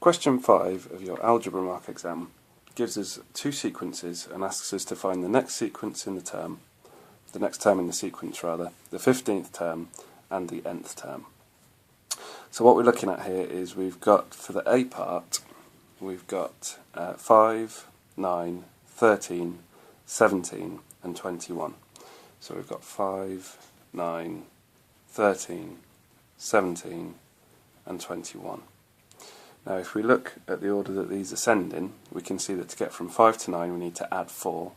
Question 5 of your algebra mark exam gives us two sequences and asks us to find the next sequence in the term, the next term in the sequence rather, the 15th term and the nth term. So what we're looking at here is we've got, for the A part, we've got 5, 9, 13, 17 and 21. So we've got 5, 9, 13, 17 and 21. Now if we look at the order that these ascend in, we can see that to get from 5 to 9 we need to add 4.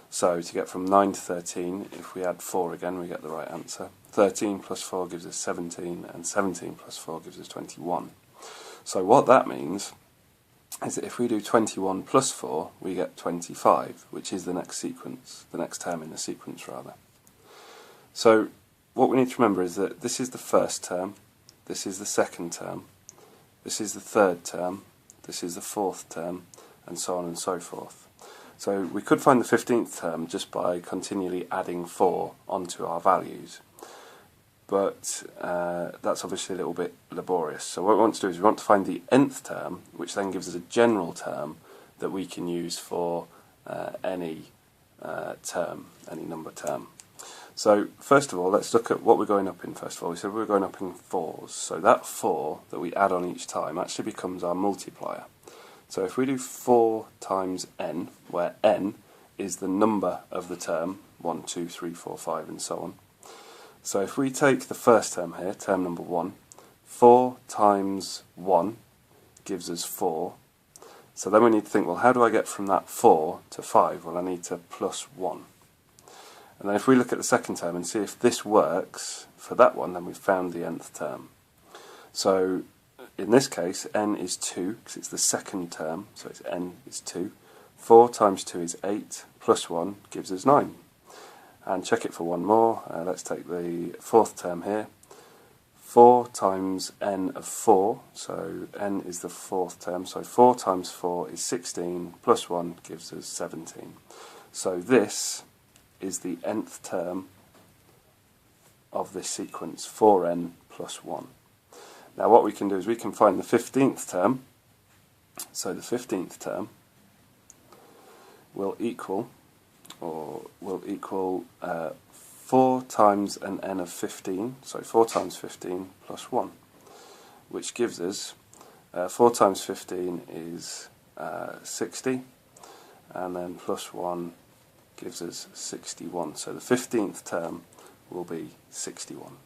So to get from 9 to 13, if we add 4 again we get the right answer. 13 plus 4 gives us 17 and 17 plus 4 gives us 21. So what that means is that if we do 21 plus 4 we get 25, which is the next sequence, the next term in the sequence rather. So what we need to remember is that this is the first term, this is the second term, this is the third term, this is the fourth term, and so on and so forth. So we could find the 15th term just by continually adding 4 onto our values, but that's obviously a little bit laborious. So what we want to do is we want to find the nth term, which then gives us a general term that we can use for any term, any number term. So first of all, let's look at what we're going up in first of all. We said we're going up in 4s, so that 4 that we add on each time actually becomes our multiplier. So if we do 4 times n, where n is the number of the term, 1, 2, 3, 4, 5 and so on. So if we take the first term here, term number 1, 4 times 1 gives us 4. So then we need to think, well, how do I get from that 4 to 5? Well, I need to plus 1. And then if we look at the second term and see if this works for that one, then we've found the nth term. So in this case, n is 2, because it's the second term, so it's n is 2. 4 times 2 is 8, plus 1 gives us 9. And check it for one more. Let's take the fourth term here. 4 times n of 4, so n is the fourth term, so 4 times 4 is 16, plus 1 gives us 17. So this is the nth term of this sequence, 4n plus 1. Now what we can do is we can find the 15th term. So the 15th term will equal 4 times an n of 15, so 4 times 15 plus 1, which gives us 4 times 15 is 60, and then plus 1 gives us 61. So the 15th term will be 61.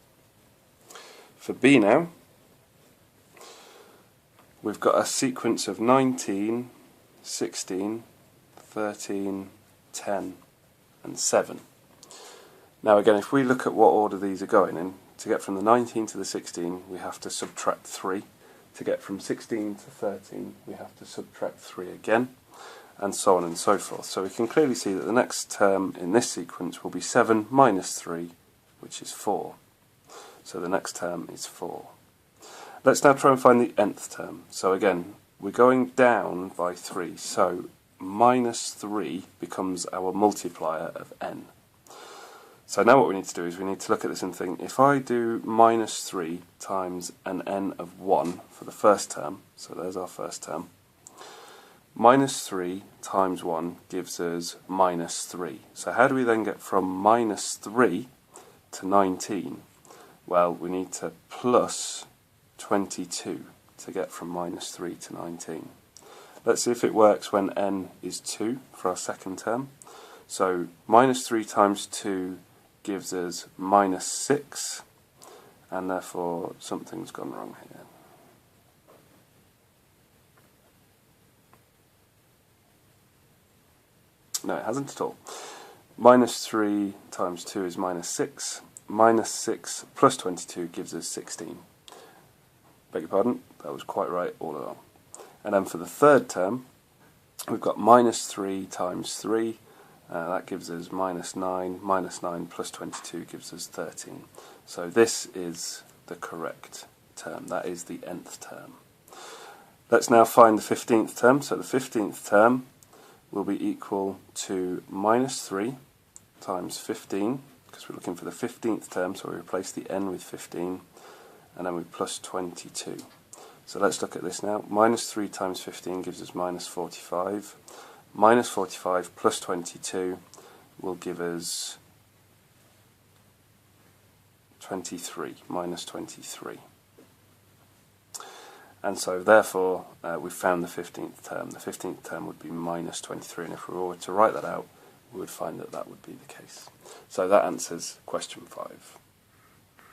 For B now, we've got a sequence of 19, 16, 13, 10 and 7. Now again, if we look at what order these are going in, to get from the 19 to the 16 we have to subtract 3. To get from 16 to 13 we have to subtract 3 again, and so on and so forth. So we can clearly see that the next term in this sequence will be 7 minus 3, which is 4. So the next term is 4. Let's now try and find the nth term. So again, we're going down by 3, so minus 3 becomes our multiplier of n. So now what we need to do is we need to look at this and think, if I do minus 3 times an n of 1 for the first term, so there's our first term, minus 3 times 1 gives us minus 3. So how do we then get from minus 3 to 19? Well, we need to plus 22 to get from minus 3 to 19. Let's see if it works when n is 2 for our second term. So minus 3 times 2 gives us minus 6, and therefore something's gone wrong here. No, it hasn't at all. Minus 3 times 2 is minus 6. Minus 6 plus 22 gives us 16. Beg your pardon, that was quite right all along. And then for the third term, we've got minus 3 times 3. That gives us minus 9. Minus 9 plus 22 gives us 13. So this is the correct term. That is the nth term. Let's now find the 15th term. So the 15th term will be equal to minus 3 times 15, because we're looking for the 15th term, so we replace the n with 15, and then we plus 22. So let's look at this now. Minus 3 times 15 gives us minus 45. Minus 45 plus 22 will give us 23, minus 23. And so therefore we've found the 15th term. The 15th term would be minus 23, and if we were to write that out, we would find that that would be the case. So that answers question 5.